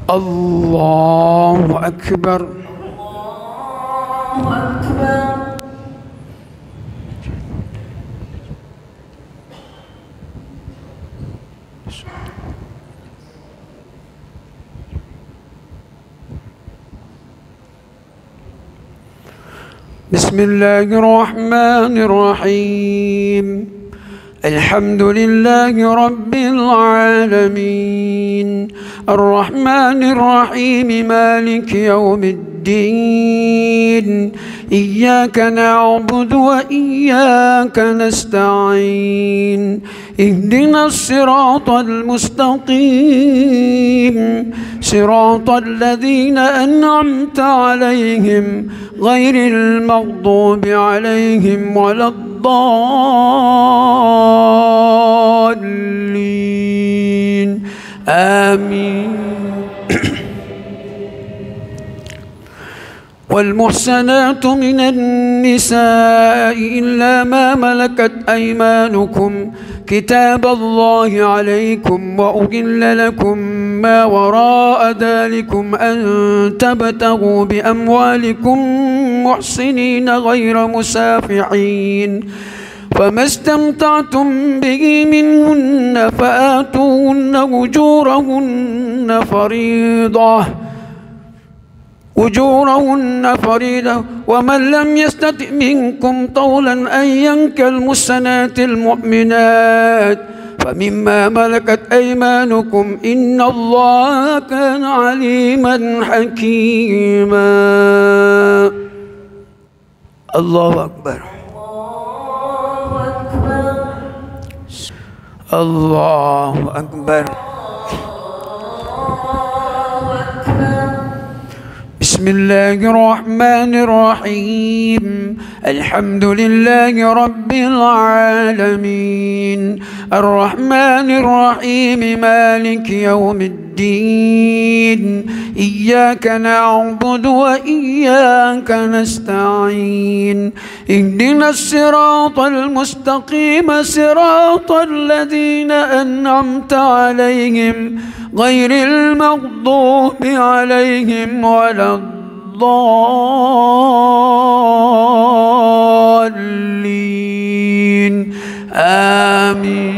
الله أكبر. الله أكبر. بسم الله الرحمن الرحيم. الحمد لله رب العالمين الرحمن الرحيم مالك يوم الدين إياك نعبد وإياك نستعين اهدنا الصراط المستقيم صراط الذين أنعمت عليهم غير المغضوب عليهم ولا الضالين آمين. والمحسنات من النساء إلا ما ملكت أيمانكم كتاب الله عليكم وأحل لكم ما وراء ذلكم أن تبتغوا بأموالكم محصنين غير مسافحين فما استمتعتم به منهن فآتوهن أجورهن فريضة ومن لم يستطع منكم طولا أن ينكح المحصنات المؤمنات فمما ملكت أيمانكم إن الله كان عليما حكيما. الله أكبر. الله أكبر. بسم الله الرحمن الرحيم الحمد لله رب العالمين الرحمن الرحيم مالك يوم الدين إياك نعبد وإياك نستعين اهدنا الصراط المستقيم صراط الذين أنعمت عليهم غير المغضوب عليهم ولا الضالين آمين.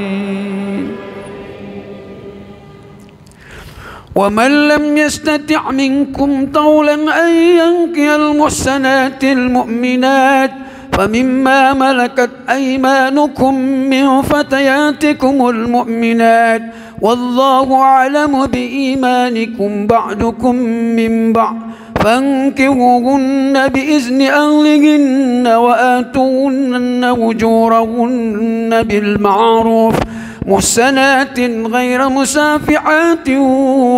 ومن لم يستطع منكم طولا أن ينكح المحصنات المؤمنات فمما ملكت أيمانكم من فتياتكم المؤمنات والله أعلم بإيمانكم بعضكم من بعض فانكحوهن بإذن أهلهن وآتوهن أجورهن بالمعروف محصنات غير مسافحات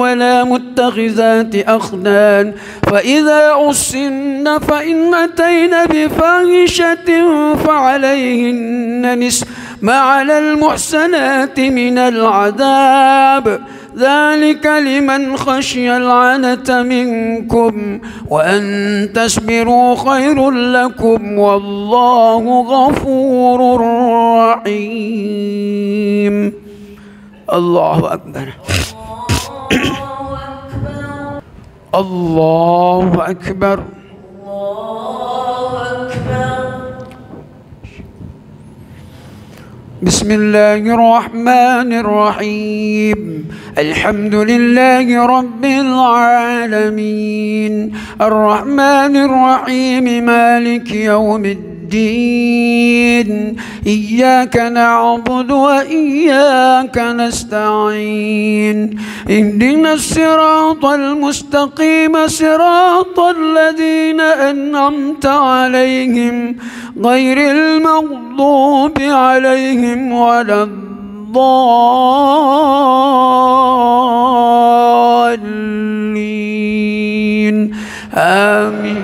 ولا متخذات أخدان فإذا أحصن فإن أتين بفاحشة فعليهن نصف ما على المحصنات من العذاب ذلك لمن خشي العنة منكم وأن تصبروا خير لكم والله غفور رحيم. الله أكبر. الله أكبر. بسم الله الرحمن الرحيم الحمد لله رب العالمين الرحمن الرحيم مالك يوم الدين إياك نعبد وإياك نستعين اهدنا الصراط المستقيم صراط الذين أنعمت عليهم غير المغضوب عليهم ولا الضالين آمين.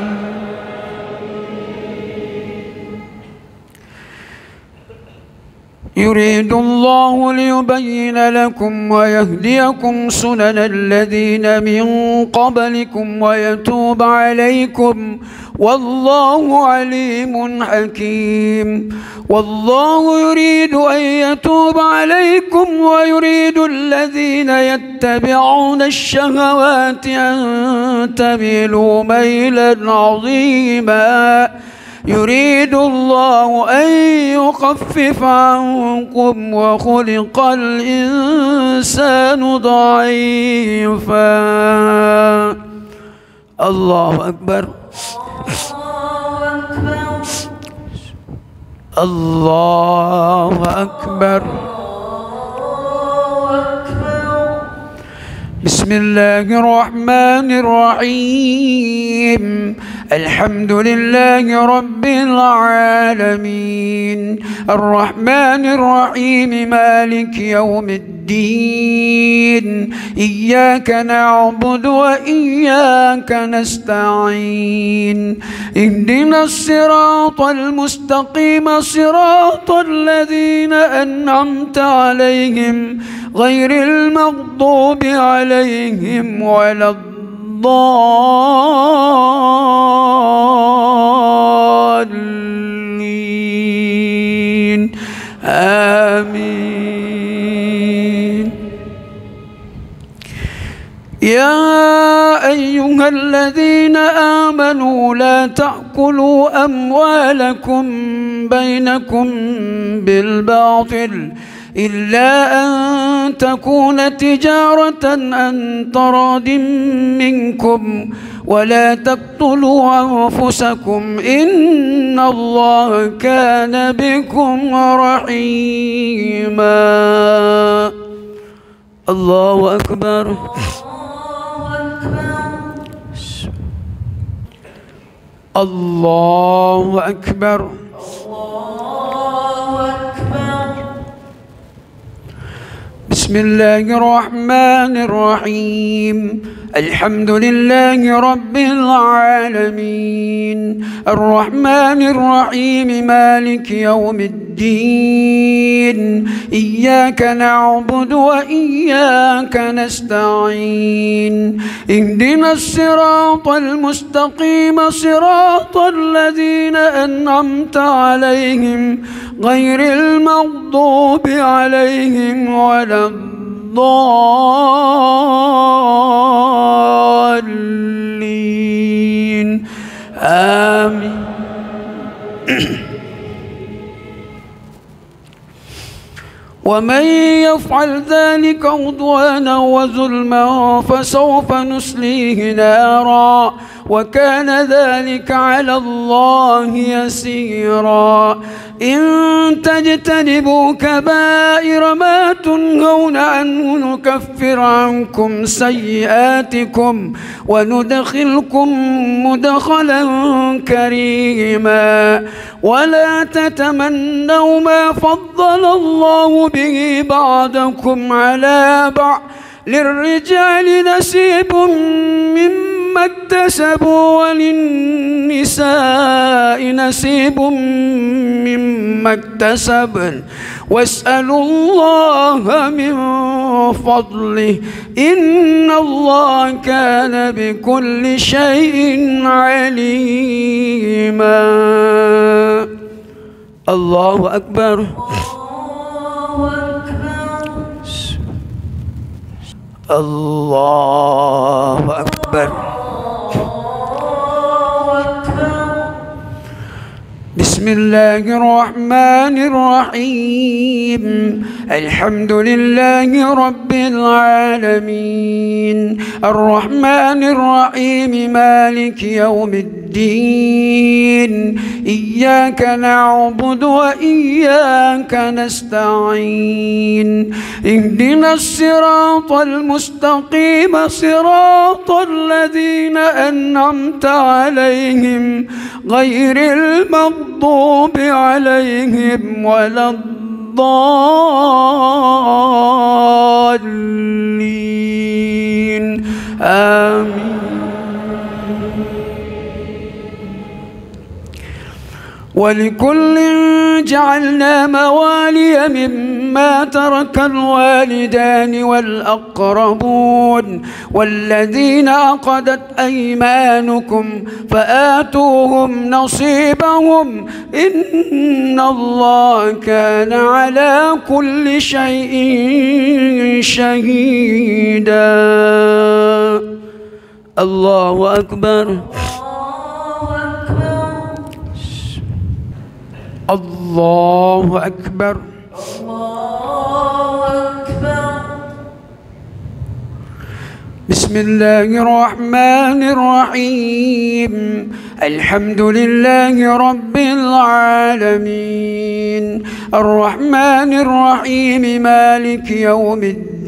يريد الله ليبين لكم ويهديكم سنن الذين من قبلكم ويتوب عليكم والله عليم حكيم. والله يريد أن يتوب عليكم ويريد الذين يتبعون الشهوات أن تميلوا ميلا عظيما. يريد الله أن يخفف عنكم وخلق الإنسان ضعيفا. الله أكبر. الله أكبر. بسم الله الرحمن الرحيم. الحمد لله رب العالمين الرحمن الرحيم مالك يوم الدين إياك نعبد وإياك نستعين اهدنا الصراط المستقيم صراط الذين أنعمت عليهم غير المغضوب عليهم ولا الضالين آمين. يا أيها الذين آمنوا لا تأكلوا أموالكم بينكم بالباطل إلا أن تكون تجارة عن تراض منكم ولا تقتلوا أنفسكم إن الله كان بكم رحيما. الله أكبر. الله أكبر. بسم الله الرحمن الرحيم. الحمد لله رب العالمين الرحمن الرحيم مالك يوم الدين إياك نعبد وإياك نستعين اهدنا الصراط المستقيم صراط الذين أنعمت عليهم غير المغضوب عليهم ولا الضالين آمين. ومن يفعل ذلك عدوانا وظلما فسوف نصليه نارا وكان ذلك على الله يسيرا. إن تجتنبوا كبائر ما تنهون عنه نكفر عنكم سيئاتكم وندخلكم مدخلا كريما. ولا تتمنوا ما فضل الله به بعضكم على بعض للرجال نصيب مما اكتسبوا وللنساء نصيب مما اكتسبن واسألوا الله من فضله إن الله كان بكل شيء عليما. الله أكبر. الله أكبر. بسم الله الرحمن الرحيم الحمد لله رب العالمين الرحمن الرحيم مالك يوم الدين إياك نعبد وإياك نستعين اهدنا الصراط المستقيم صراط الذين أنعمت عليهم غير المغضوب عليهم ولا الضالين آمين. ولكل جعلنا موالي مما ترك الوالدان والأقربون والذين عقدت أيمانكم فآتوهم نصيبهم إن الله كان على كل شيء شهيدا. الله أكبر. الله أكبر. الله أكبر. بسم الله الرحمن الرحيم. الحمد لله رب العالمين الرحمن الرحيم مالك يوم الدين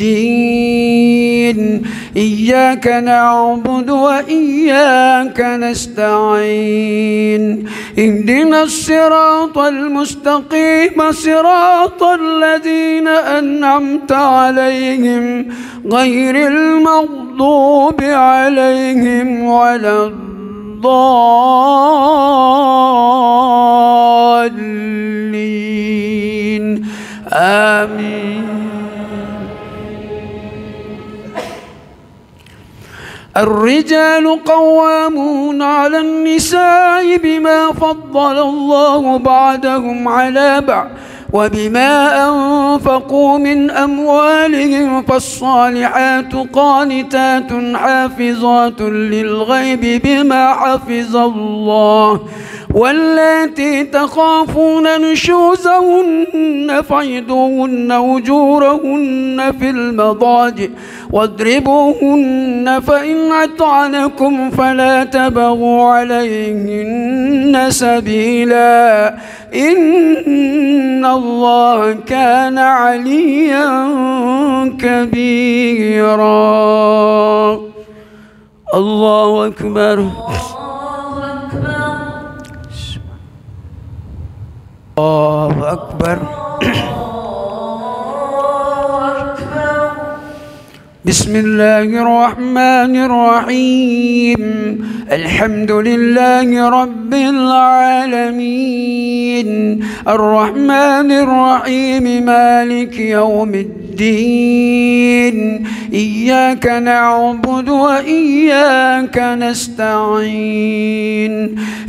إياك نعبد وإياك نستعين اهدنا الصراط المستقيم صراط الذين أنعمت عليهم غير المغضوب عليهم ولا الضالين آمين. الرجال قوامون على النساء بما فضل الله بعضهم على بعض وبما أنفقوا من أموالهم فالصالحات قانتات حافظات للغيب بما حفظ الله واللاتي تخافون نشوزهن فعظوهن وجورهن في المضاجع واضربوهن فإن أطعنكم فلا تبغوا عليهن سبيلا إن الله كان عليا كبيرا. الله أكبر. الله أكبر. بسم الله الرحمن الرحيم. الحمد لله رب العالمين الرحمن الرحيم مالك يوم الدين إياك نعبد وإياك نستعين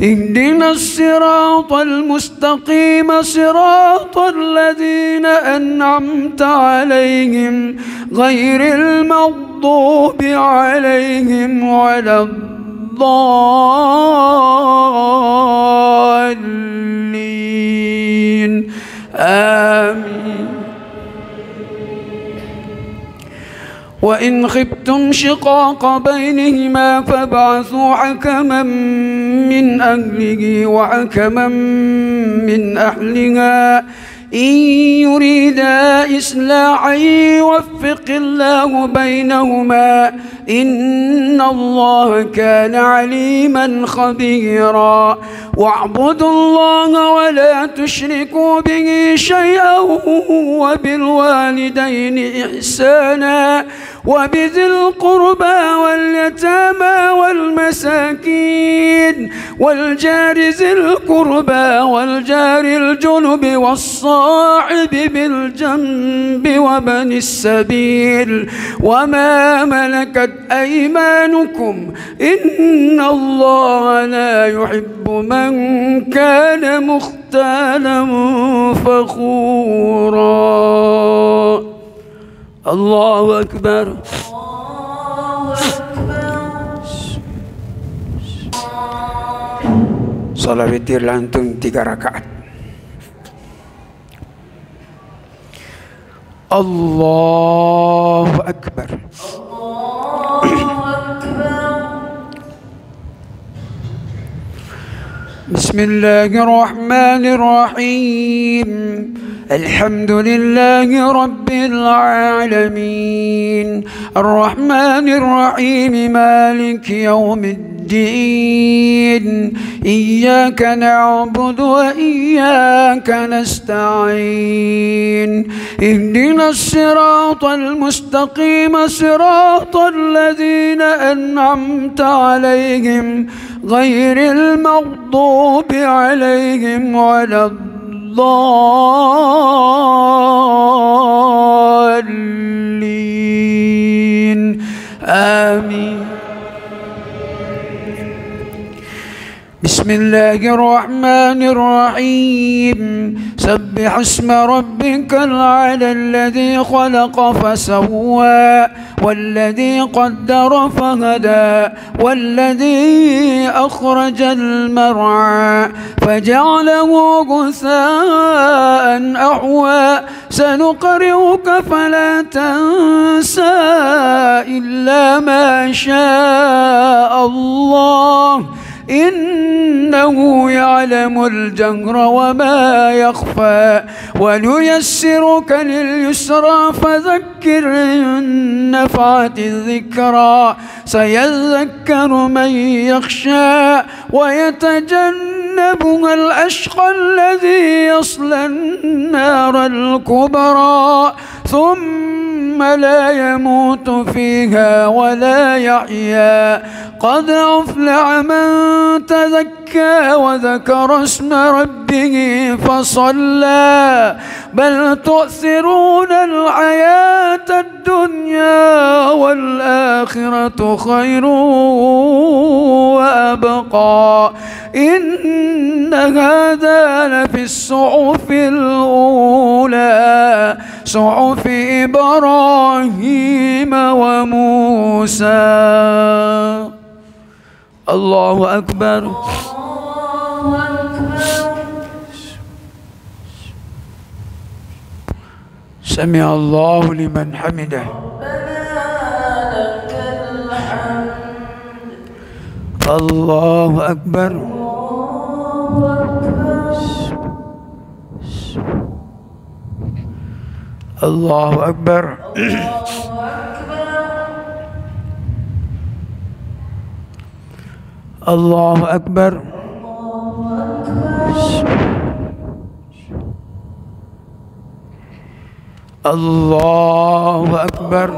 اهدنا الصراط المستقيم صراط الذين أنعمت عليهم غير المغضوب عليهم ولا الضالين آمين. وإن خفتم شقاق بينهما فابعثوا حكما من أهله وحكما من أهلها إن يريدا إصلاحا يوفق الله بينهما إن الله كان عليما خبيرا. واعبدوا الله ولا تشركوا به شيئا وبالوالدين إحسانا وبذي القربى واليتامى والمساكين والجار ذي القربى والجار الجنب والصاحب بالجنب وابن السبيل وما ملكت أيمانكم إن الله لا يحب من كان مختالا فخورا. الله أكبر. Salat witir lantung 3 rakaat. Allahu Akbar. Bismillahirrahmanirrahim. Alhamdulillahi Rabbil Alamin Ar-Rahmanir Rahim Maliki Yawmiddin الدين إياك نعبد وإياك نستعين اهدنا الصراط المستقيم صراط الذين أنعمت عليهم غير المغضوب عليهم ولا الضالين آمين. بسم الله الرحمن الرحيم سبح اسم ربك الأعلى الذي خلق فسوى والذي قدر فهدى والذي أخرج المرعى فجعله غثاء أحوى سنقرئك فلا تنسى إلا ما شاء الله إنه يعلم الجهر وما يخفى ونيسرك لليسرى فذكر إن نفعت الذكرى سيذكر من يخشى ويتجنبها الأشقى الذي يصلى النار الكبرى ثم لا يموت فيها ولا يحيا قد أفلح من تزكى وذكر اسم ربه فصلى بل تؤثرون الحياة الدنيا والآخرة خير وأبقى إن هذا لفي الصحف الأولى صحف إبراهيم وموسى. الله أكبر. سمع الله لمن حمده. الله أكبر. الله أكبر. الله أكبر. الله أكبر.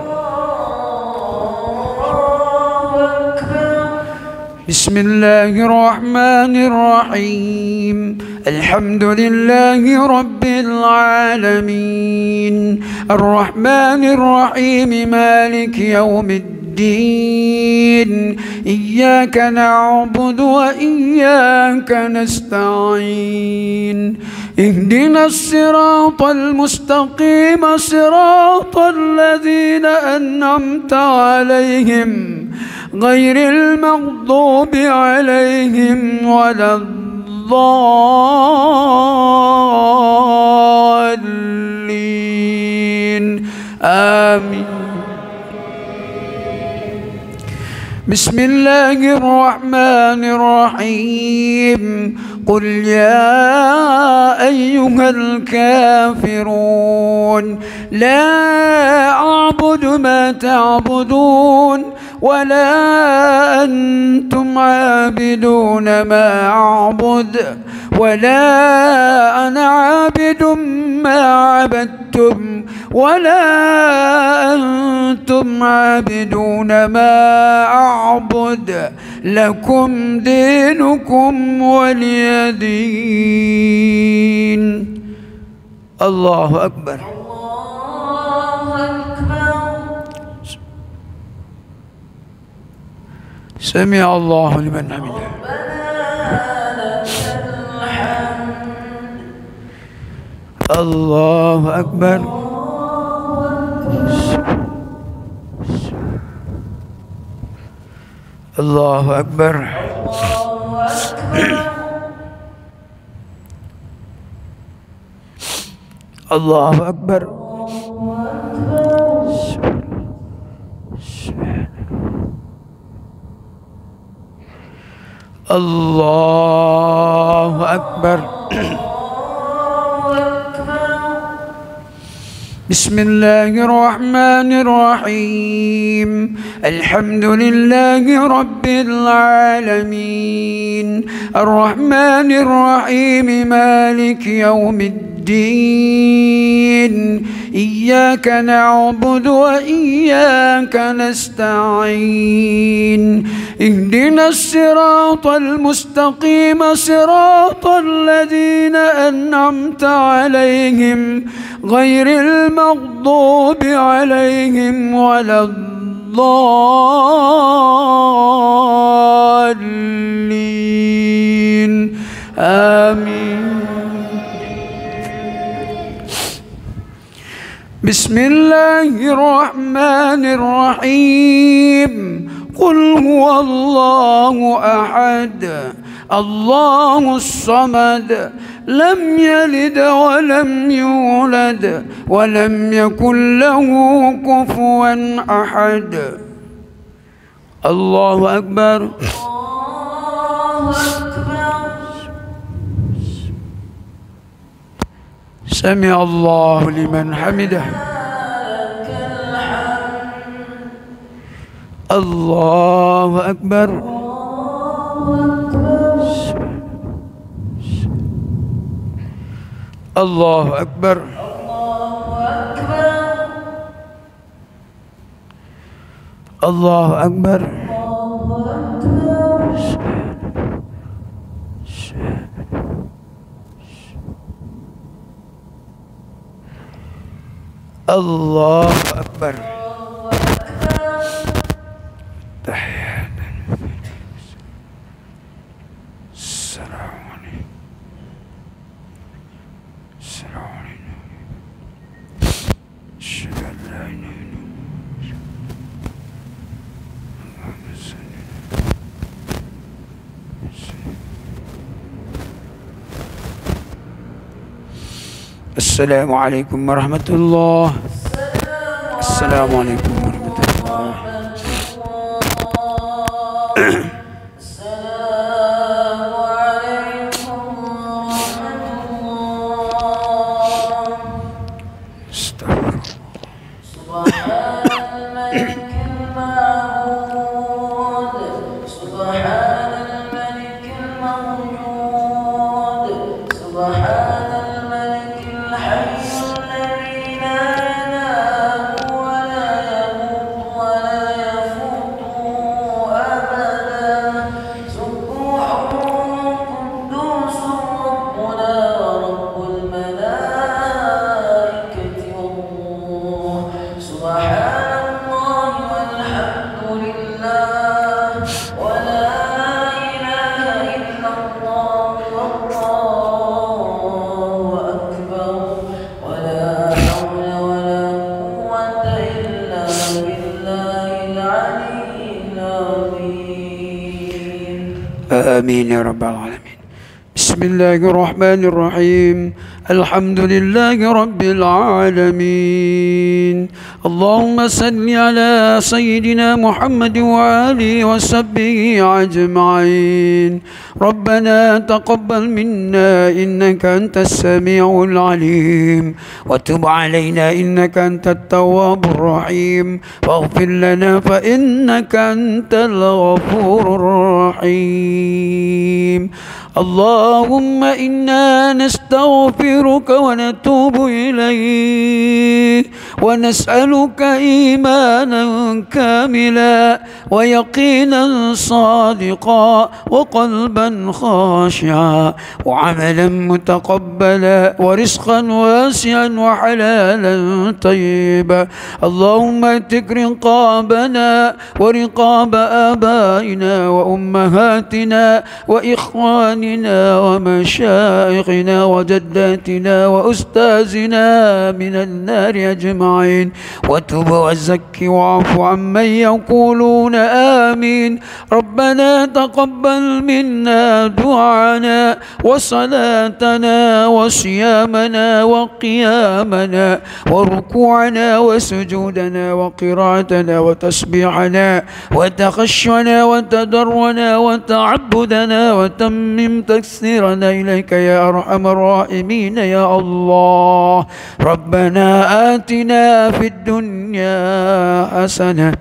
بسم الله الرحمن الرحيم الحمد لله رب العالمين الرحمن الرحيم مالك يوم الدين إياك نعبد وإياك نستعين اهدنا الصراط المستقيم صراط الذين أنعمت عليهم غير المغضوب عليهم ولا الضالين آمين. بسم الله الرحمن الرحيم قل يا أيها الكافرون لا أعبد ما تعبدون ولا أنتم عابدون ما أعبد ولا أنا عابد ما عبدتم ولا أنتم عابدون ما أعبد لكم دينكم ولي دين. الله أكبر. سمع الله لمن حمده. الله أكبر. الله أكبر. الله أكبر. الله أكبر. بسم الله الرحمن الرحيم الحمد لله رب العالمين الرحمن الرحيم مالك يوم الدين إياك نعبد وإياك نستعين اهدنا الصراط المستقيم صراط الذين أنعمت عليهم غير المغضوب عليهم ولا الضالين آمين. بسم الله الرحمن الرحيم قل هو الله أحد الله الصمد لم يلد ولم يولد ولم يكن له كفوا أحد. الله أكبر. سمع الله لمن حمده. الله أكبر. الله أكبر. الله أكبر. الله أكبر. تحيات السلام عليكم. السلام عليكم. أشهد أن لا إله إلا الله. اللهم صل وسلم. السلام عليكم ورحمة الله. السلام عليكم ورحمة الله. آمين يا رب العالمين. بسم الله الرحمن الرحيم الحمد لله رب العالمين اللهم صل على سيدنا محمد وآله وصحبه أجمعين. ربنا تقبل منا إنك أنت السميع العليم وتب علينا إنك أنت التواب الرحيم واغفر لنا فإنك أنت الغفور الرحيم. اللهم إنا نستغفرك ونتوب إليك ونسألك إيمانا كاملا ويقينا صادقا وقلبا خاشعا وعملا متقبلا ورزقا واسعا وحلالا طيبا. اللهم اتق رقابنا ورقاب آبائنا وأمهاتنا وإخواننا ومشايخنا وجداتنا وأستاذنا من النار أجمعين وتب وزكي واعف عمن يقولون آمين. ربنا تقبل منا دعانا وصلاتنا وصيامنا وقيامنا وركوعنا وسجودنا وقراءتنا وتسبيحنا وتخشعنا وتضرعنا وتعبدنا وتمم أتمم تقصيرنا إليك يا أرحم الراحمين يا الله. ربنا آتنا في الدنيا حسنة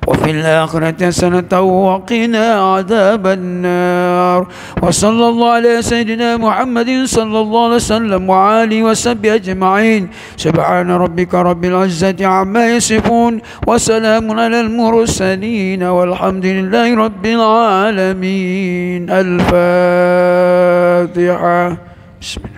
وفي الآخرة حسنة وقنا عذاب النار. وصلى الله على سيدنا محمد صلى الله عليه وسلم وآله وصحبه أجمعين. سبحان ربك رب العزة عما يصفون وسلام على المرسلين والحمد لله رب العالمين. الفاتحة. بسم الله.